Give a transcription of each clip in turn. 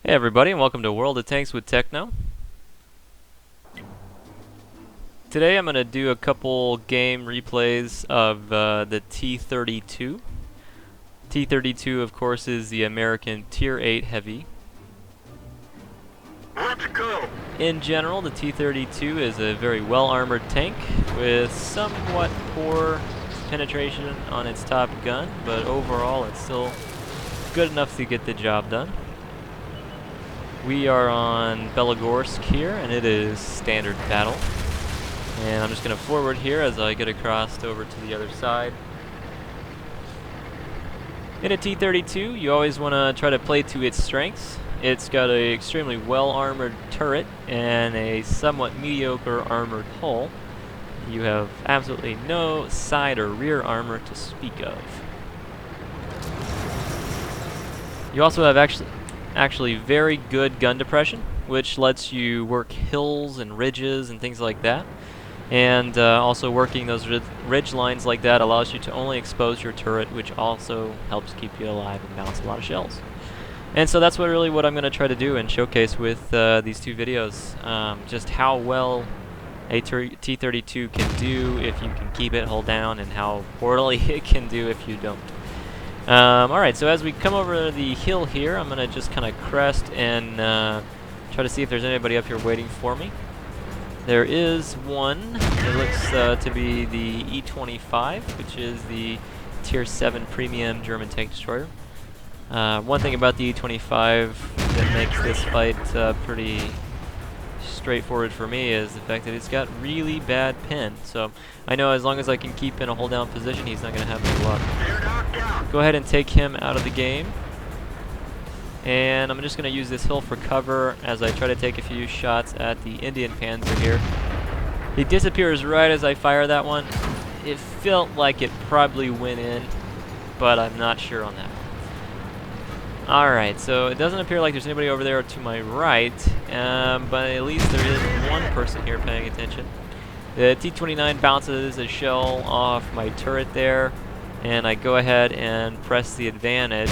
Hey everybody, and welcome to World of Tanks with Techno. Today I'm going to do a couple game replays of the T32. T32, of course, is the American Tier 8 Heavy. Let's go! In general, the T32 is a very well-armored tank with somewhat poor penetration on its top gun, but overall it's still good enough to get the job done. We are on Belogorsk here, and it is standard battle. And I'm just going to forward here as I get across over to the other side. In a T32, you always want to try to play to its strengths. It's got an extremely well-armored turret and a somewhat mediocre armored hull. You have absolutely no side or rear armor to speak of. You also have actually very good gun depression, which lets you work hills and ridges and things like that. And also working those ridge lines like that allows you to only expose your turret, which also helps keep you alive and bounce a lot of shells. And so that's what I'm going to try to do and showcase with these two videos, just how well a T32 can do if you can keep it hold down, and how poorly it can do if you don't. Alright, so as we come over the hill here, I'm going to just kind of crest and try to see if there's anybody up here waiting for me. There is one. It looks to be the E25, which is the Tier 7 Premium German tank destroyer. One thing about the E25 that makes this fight pretty straightforward for me is the fact that it's got really bad pin. So I know as long as I can keep in a hold down position, he's not going to have any luck. Go ahead and take him out of the game. And I'm just going to use this hill for cover as I try to take a few shots at the Indian Panzer here. He disappears right as I fire that one. It felt like it probably went in, but I'm not sure on that. Alright, so it doesn't appear like there's anybody over there to my right, but at least there is one person here paying attention. The T-29 bounces a shell off my turret there, and I go ahead and press the advantage.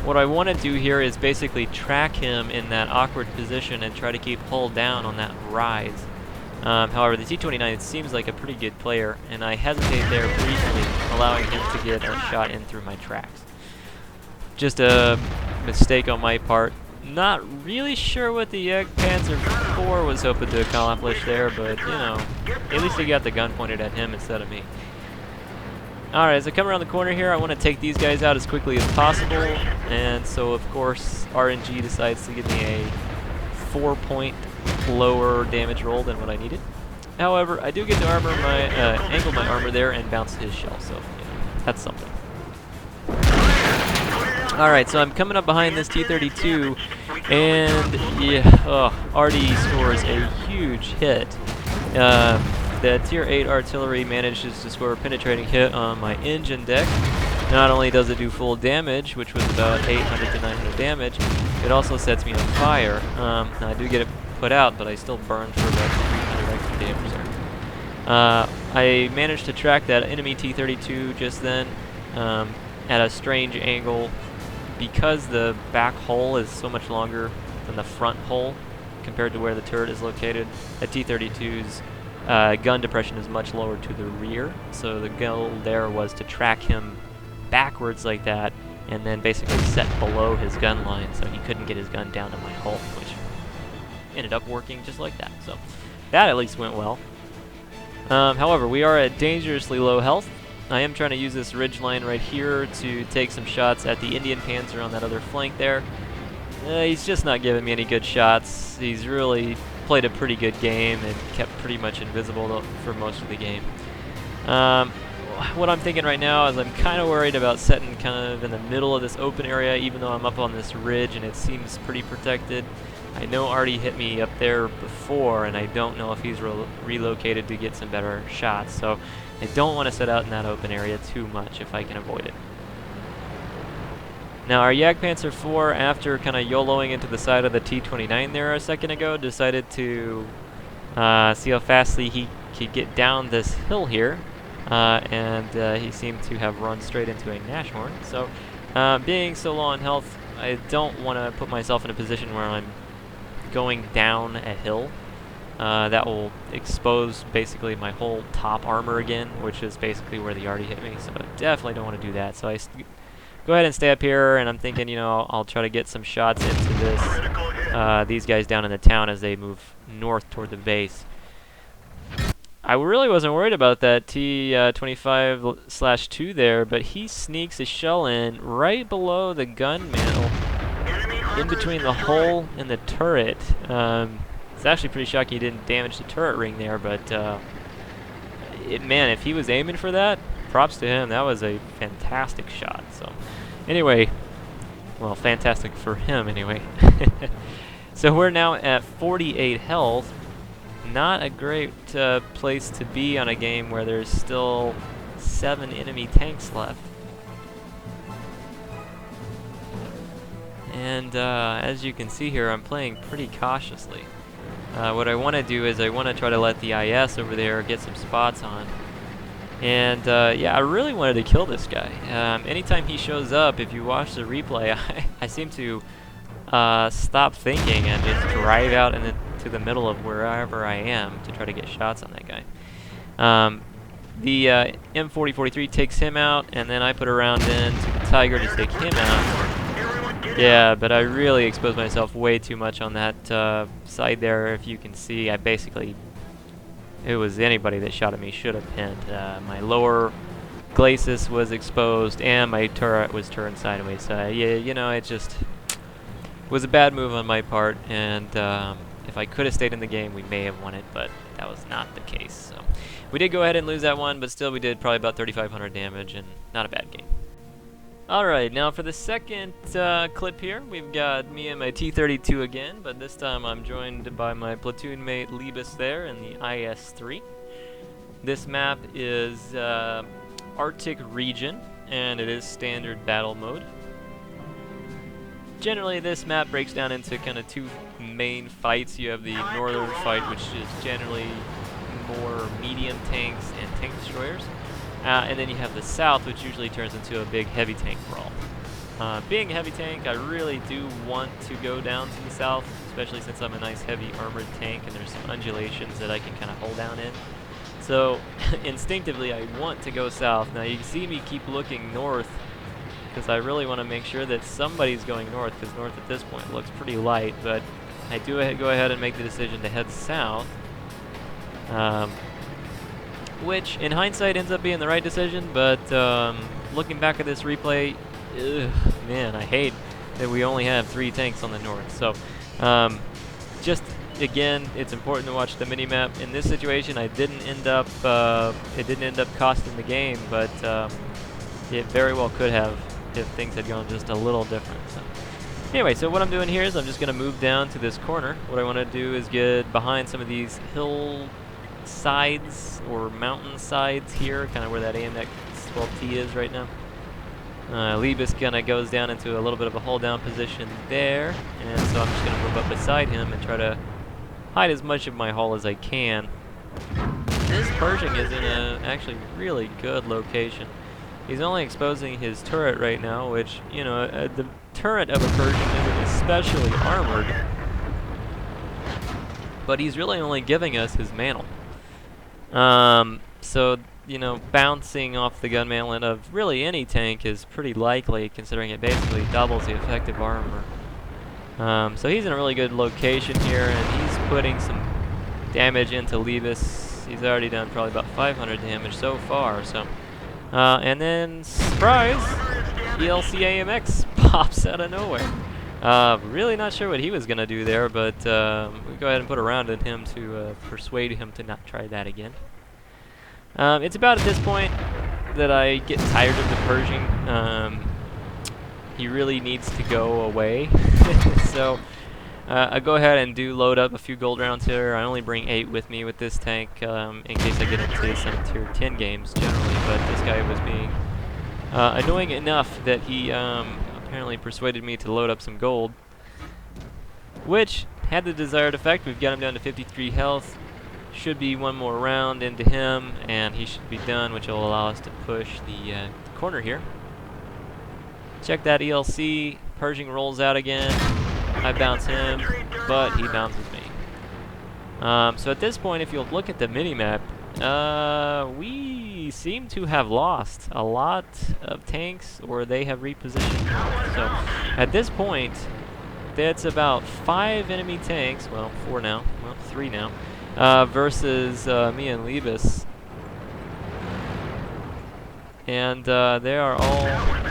What I want to do here is basically track him in that awkward position and try to keep hull down on that rise. However, the T-29 seems like a pretty good player, and I hesitate there briefly, allowing him to get a shot in through my tracks. Just a mistake on my part. Not really sure what the Panzer IV was hoping to accomplish there, but, you know, at least he got the gun pointed at him instead of me. Alright, as I come around the corner here, I want to take these guys out as quickly as possible, and so of course RNG decides to give me a 4-point lower damage roll than what I needed. However, I do get to angle my armor there and bounce his shell, so you know, that's something. Alright, so I'm coming up behind this T-32, and yeah, RD scores a huge hit. The Tier 8 artillery manages to score a penetrating hit on my engine deck. Not only does it do full damage, which was about 800 to 900 damage, it also sets me on fire. I do get it put out, but I still burn for about 300 extra damage there. I managed to track that enemy T-32 just then at a strange angle. Because the back hull is so much longer than the front hull compared to where the turret is located, the T-32's gun depression is much lower to the rear, so the goal there was to track him backwards like that and then basically set below his gun line so he couldn't get his gun down to my hull, which ended up working just like that. So that at least went well. However, we are at dangerously low health. I am trying to use this ridge line right here to take some shots at the Indian Panzer on that other flank there. He's just not giving me any good shots. He's really played a pretty good game and kept pretty much invisible for most of the game. What I'm thinking right now is I'm kind of worried about setting kind of in the middle of this open area, even though I'm up on this ridge and it seems pretty protected. I know Artie hit me up there before, and I don't know if he's relocated to get some better shots, so I don't want to set out in that open area too much if I can avoid it. Now our Jagdpanzer IV, after kind of YOLOing into the side of the T-29 there a second ago, decided to see how fastly he could get down this hill here, and he seemed to have run straight into a Nashorn. So being so low on health, I don't want to put myself in a position where I'm going down a hill. That will expose basically my whole top armor again, which is basically where they already hit me, so I definitely don't want to do that. So I go ahead and stay up here, and I'm thinking, you know, I'll try to get some shots into these guys down in the town as they move north toward the base. I really wasn't worried about that T-25/2 there, but he sneaks a shell in right below the gun mantle, in between the hole and the turret. It's actually pretty shocking he didn't damage the turret ring there, but man, if he was aiming for that, props to him. That was a fantastic shot. So anyway, well, fantastic for him anyway. So we're now at 48 health. Not a great place to be on a game where there's still 7 enemy tanks left. And as you can see here, I'm playing pretty cautiously. What I want to do is I want to try to let the IS over there get some spots on. And yeah, I really wanted to kill this guy. Anytime he shows up, if you watch the replay, I seem to stop thinking and just drive out into the middle of wherever I am to try to get shots on that guy. The M4043 takes him out, and then I put a round in to the Tiger to take him out. Yeah, but I really exposed myself way too much on that side there. If you can see, I basically, it was anybody that shot at me should have pinned. My lower glacis was exposed, and my turret was turned sideways. So yeah, you know, it just was a bad move on my part, and if I could have stayed in the game, we may have won it, but that was not the case. So we did go ahead and lose that one, but still we did probably about 3,500 damage, and not a bad game. Alright, now for the second clip here, we've got me and my T32 again, but this time I'm joined by my platoon mate Libas there in the IS-3. This map is Arctic region, and it is standard battle mode. Generally, this map breaks down into kind of 2 main fights. You have the northern fight, which is generally more medium tanks and tank destroyers. And then you have the south, which usually turns into a big heavy tank brawl. Being a heavy tank, I really do want to go down to the south, especially since I'm a nice heavy armored tank and there's some undulations that I can kind of hold down in. So instinctively, I want to go south. Now you can see me keep looking north, because I really want to make sure that somebody's going north, because north at this point looks pretty light, but I do go ahead and make the decision to head south, which in hindsight ends up being the right decision, but looking back at this replay, man, I hate that we only have 3 tanks on the north. So just again, it's important to watch the minimap. In this situation, it didn't end up costing the game, but it very well could have if things had gone just a little different. So anyway, so what I'm doing here is I'm just going to move down to this corner. What I want to do is get behind some of these hill sides or mountain sides here, kind of where that AMX 12T is right now. Libas kind of goes down into a little bit of a hold down position there, and so I'm just going to move up beside him and try to hide as much of my hull as I can. This Pershing is in a actually really good location. He's only exposing his turret right now, which, you know, the turret of a Pershing isn't especially armored, but he's really only giving us his mantle. So, you know, bouncing off the gun mantle of really any tank is pretty likely, considering it basically doubles the effective armor. So he's in a really good location here, and he's putting some damage into Libas. He's already done probably about 500 damage so far, so... and then, surprise, ELC AMX pops out of nowhere. Really not sure what he was going to do there, but we go ahead and put a round in him to persuade him to not try that again. It's about at this point that I get tired of the Pershing. He really needs to go away. So I go ahead and do load up a few gold rounds here. I only bring 8 with me with this tank in case I get into some tier 10 games generally, but this guy was being annoying enough that he apparently persuaded me to load up some gold, which had the desired effect. We've got him down to 53 health. Should be one more round into him, and he should be done, which will allow us to push the corner here. Check that ELC Pershing rolls out again. I bounce him, but he bounces me. So at this point, if you'll look at the minimap, we seem to have lost a lot of tanks, or they have repositioned. So at this point, that's about 5 enemy tanks, well 4 now, well 3 now, versus me and Liebes. And they are all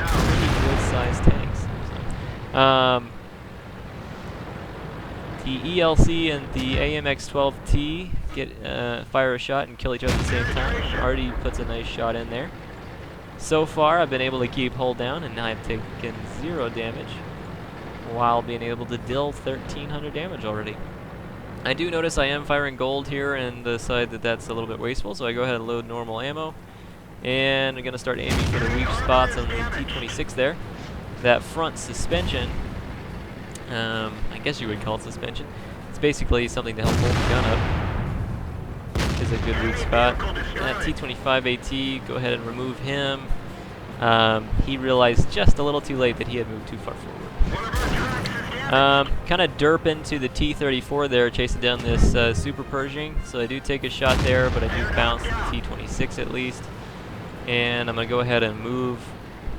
pretty good sized tanks. So, the ELC and the AMX-12T get fire a shot and kill each other at the same time. Artie puts a nice shot in there. So far, I've been able to keep hull down, and I've taken 0 damage, while being able to deal 1,300 damage already. I do notice I am firing gold here and decide that that's a little bit wasteful, so I go ahead and load normal ammo. And I'm going to start aiming for the weak spots on the T26 there. That front suspension, I guess you would call it suspension. It's basically something to help hold the gun up. Is a good weak spot. That T25AT, go ahead and remove him. He realized just a little too late that he had moved too far forward. Kind of derp into the T34 there, chasing down this Super Pershing. So I do take a shot there, but I do bounce the T26 at least. And I'm going to go ahead and move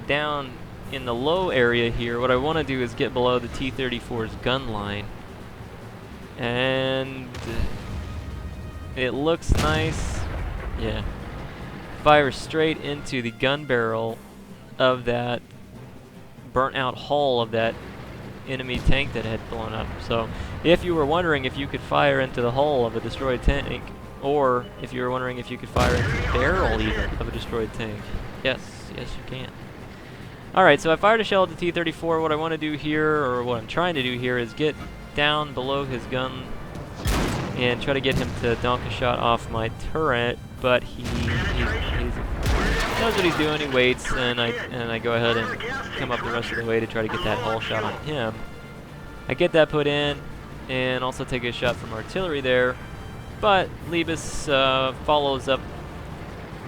down in the low area here. What I want to do is get below the T34's gun line. And it looks nice. Yeah. Fire straight into the gun barrel of that burnt out hull of that enemy tank that had blown up. So if you were wondering if you could fire into the hull of a destroyed tank, or if you were wondering if you could fire into the barrel even of a destroyed tank, yes you can. Alright, so I fired a shell at the T-34. What I want to do here, or what I'm trying to do here, is get down below his gun and try to get him to donk a shot off my turret, but he knows what he's doing. He waits, and I go ahead and come up the rest of the way to try to get that hull shot on him. I get that put in, and also take a shot from artillery there, but Liebes follows up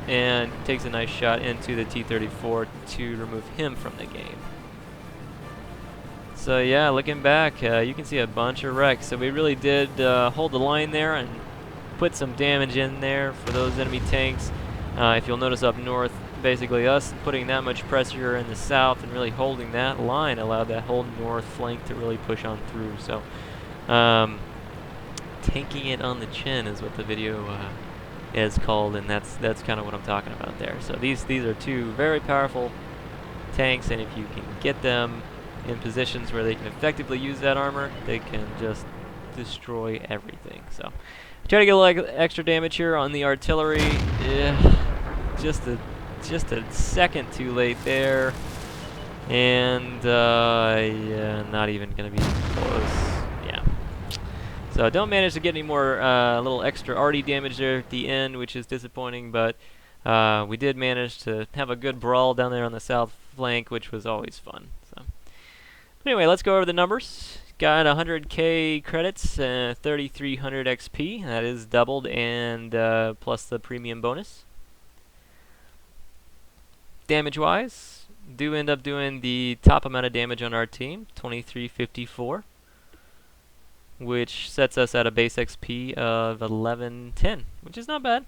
and takes a nice shot into the T-34 to remove him from the game. So yeah, looking back, you can see a bunch of wrecks. So we really did hold the line there and put some damage in there for those enemy tanks. If you'll notice up north, basically us putting that much pressure in the south and really holding that line allowed that whole north flank to really push on through. So tanking it on the chin is what the video is called, and that's kind of what I'm talking about there. So these are 2 very powerful tanks, and if you can get them in positions where they can effectively use that armor, they can just destroy everything. So try to get a little extra damage here on the artillery. Just a second too late there, and yeah, not even gonna be close. Yeah. So don't manage to get any more little extra arty damage there at the end, which is disappointing, but we did manage to have a good brawl down there on the south flank, which was always fun. So anyway, let's go over the numbers. Got 100k credits, 3300 XP, that is doubled, and plus the premium bonus. Damage-wise, do end up doing the top amount of damage on our team, 2354. Which sets us at a base XP of 1110, which is not bad.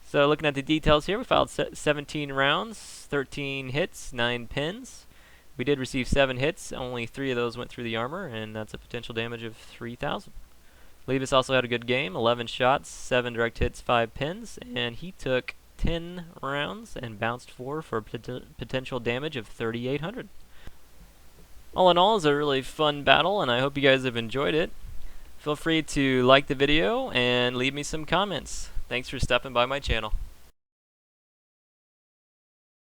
So looking at the details here, we filed 17 rounds, 13 hits, 9 pins. We did receive 7 hits, only 3 of those went through the armor, and that's a potential damage of 3,000. Liebes also had a good game, 11 shots, 7 direct hits, 5 pins, and he took 10 rounds and bounced 4 for potential damage of 3,800. All in all, it's a really fun battle, and I hope you guys have enjoyed it. Feel free to like the video and leave me some comments. Thanks for stopping by my channel.